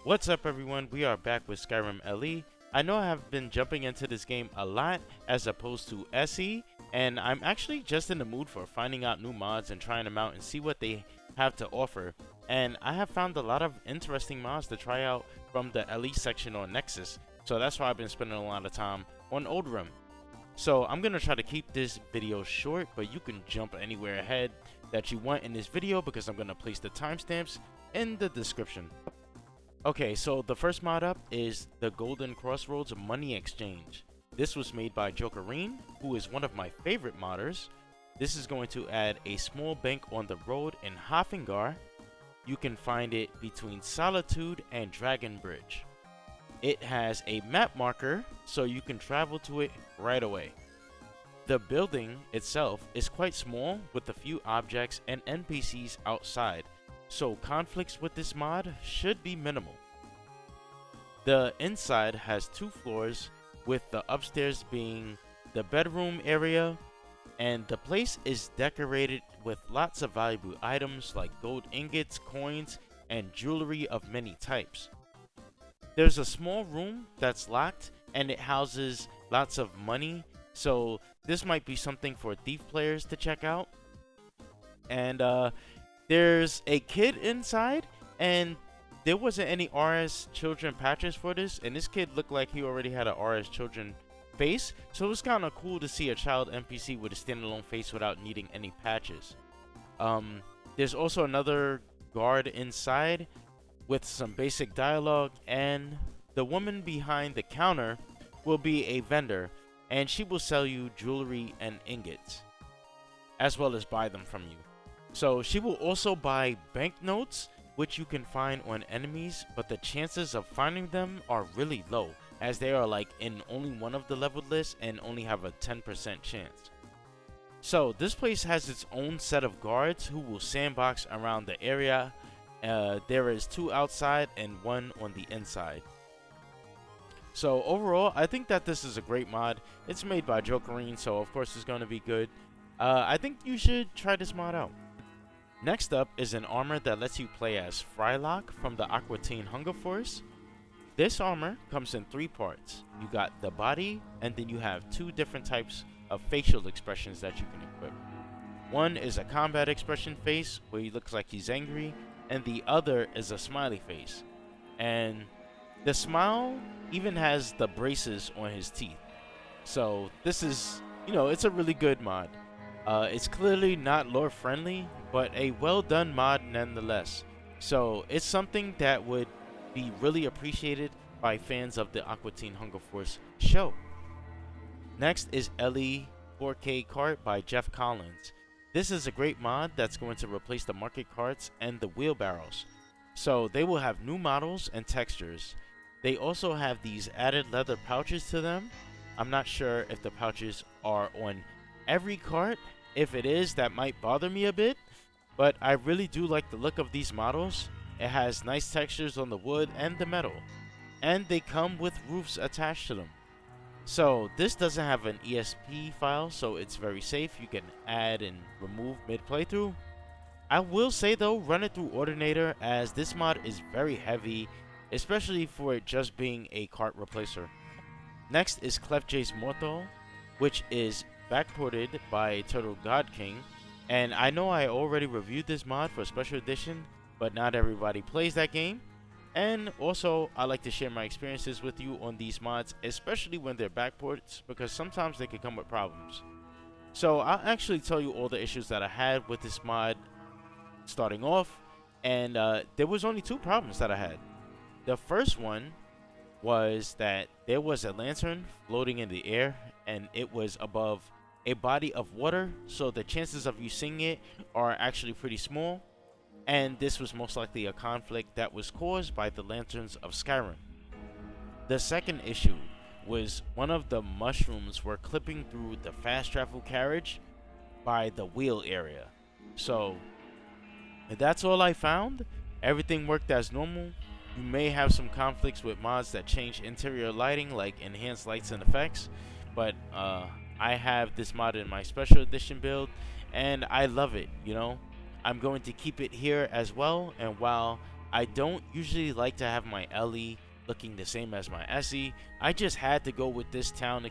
What's up everyone, we are back with Skyrim LE. I know I have been jumping into this game a lot as opposed to SE, and I'm actually just in the mood for finding out new mods and trying them out and see what they have to offer. And I have found a lot of interesting mods to try out from the LE section on Nexus, so that's why I've been spending a lot of time on Old Rim. So I'm going to try to keep this video short, but you can jump anywhere ahead that you want in this video because I'm going to place the timestamps in the description. Okay, so the first mod up is the Golden Crossroads Money Exchange. This was made by Jokerine, who is one of my favorite modders. This is going to add a small bank on the road in Hafengar. You can find it between Solitude and Dragon Bridge. It has a map marker, so you can travel to it right away. The building itself is quite small with a few objects and NPCs outside, so conflicts with this mod should be minimal. The inside has 2 floors, with the upstairs being the bedroom area, and the place is decorated with lots of valuable items like gold ingots, coins, and jewelry of many types. There's a small room that's locked and it houses lots of money, so this might be something for Thief players to check out. And there's a kid inside, and there wasn't any RS Children patches for this, and this kid looked like he already had a RS Children face, so it was kind of cool to see a child NPC with a standalone face without needing any patches. There's also another guard inside with some basic dialogue, and the woman behind the counter will be a vendor, and she will sell you jewelry and ingots, as well as buy them from you. So she will also buy banknotes, which you can find on enemies, but the chances of finding them are really low, as they are like in only one of the leveled lists and only have a 10% chance. So this place has its own set of guards who will sandbox around the area. There is 2 outside and 1 on the inside. So overall, I think that this is a great mod. It's made by Jokerine, so of course it's going to be good. I think you should try this mod out. Next up is an armor that lets you play as Frylock from the Aqua Teen Hunger Force. This armor comes in 3 parts. You got the body, and then you have 2 different types of facial expressions that you can equip. One is a combat expression face, where he looks like he's angry, and the other is a smiley face. And the smile even has the braces on his teeth. So this is, it's a really good mod. It's clearly not lore friendly, but a well done mod nonetheless. So it's something that would be really appreciated by fans of the Aqua Teen Hunger Force show. Next is LE 4K Cart by Jeff Collins. This is a great mod that's going to replace the market carts and the wheelbarrows. So they will have new models and textures. They also have these added leather pouches to them. I'm not sure if the pouches are on every cart. If it is, that might bother me a bit, but I really do like the look of these models. It has nice textures on the wood and the metal, and they come with roofs attached to them. So this doesn't have an ESP file, so it's very safe. You can add and remove mid playthrough. I will say though, run it through Ordinator, as this mod is very heavy, especially for it just being a cart replacer. Next is ClefJ's Morthal, which is backported by Turtle God King, and I know I already reviewed this mod for special edition, but not everybody plays that game. And also, I like to share my experiences with you on these mods, especially when they're backports, because sometimes they can come with problems. So I'll actually tell you all the issues that I had with this mod starting off, and there was only 2 problems that I had. The first one was that there was a lantern floating in the air, and it was above a body of water, so the chances of you seeing it are actually pretty small, and this was most likely a conflict that was caused by the lanterns of Skyrim. The second issue was one of the mushrooms were clipping through the fast travel carriage by the wheel area. So that's all I found. Everything worked as normal. You may have some conflicts with mods that change interior lighting, like enhanced lights and effects, but I have this mod in my special edition build, and I love it. I'm going to keep it here as well, and while I don't usually like to have my LE looking the same as my SE. I just had to go with this town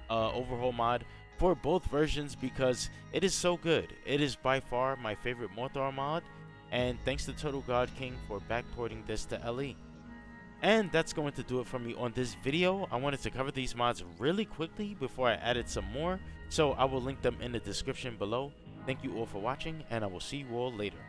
overhaul mod for both versions because it is so good. It is by far my favorite Morthal mod, and thanks to Total God King for backporting this to LE. And that's going to do it for me on this video. I wanted to cover these mods really quickly before I added some more, so I will link them in the description below. Thank you all for watching, and I will see you all later.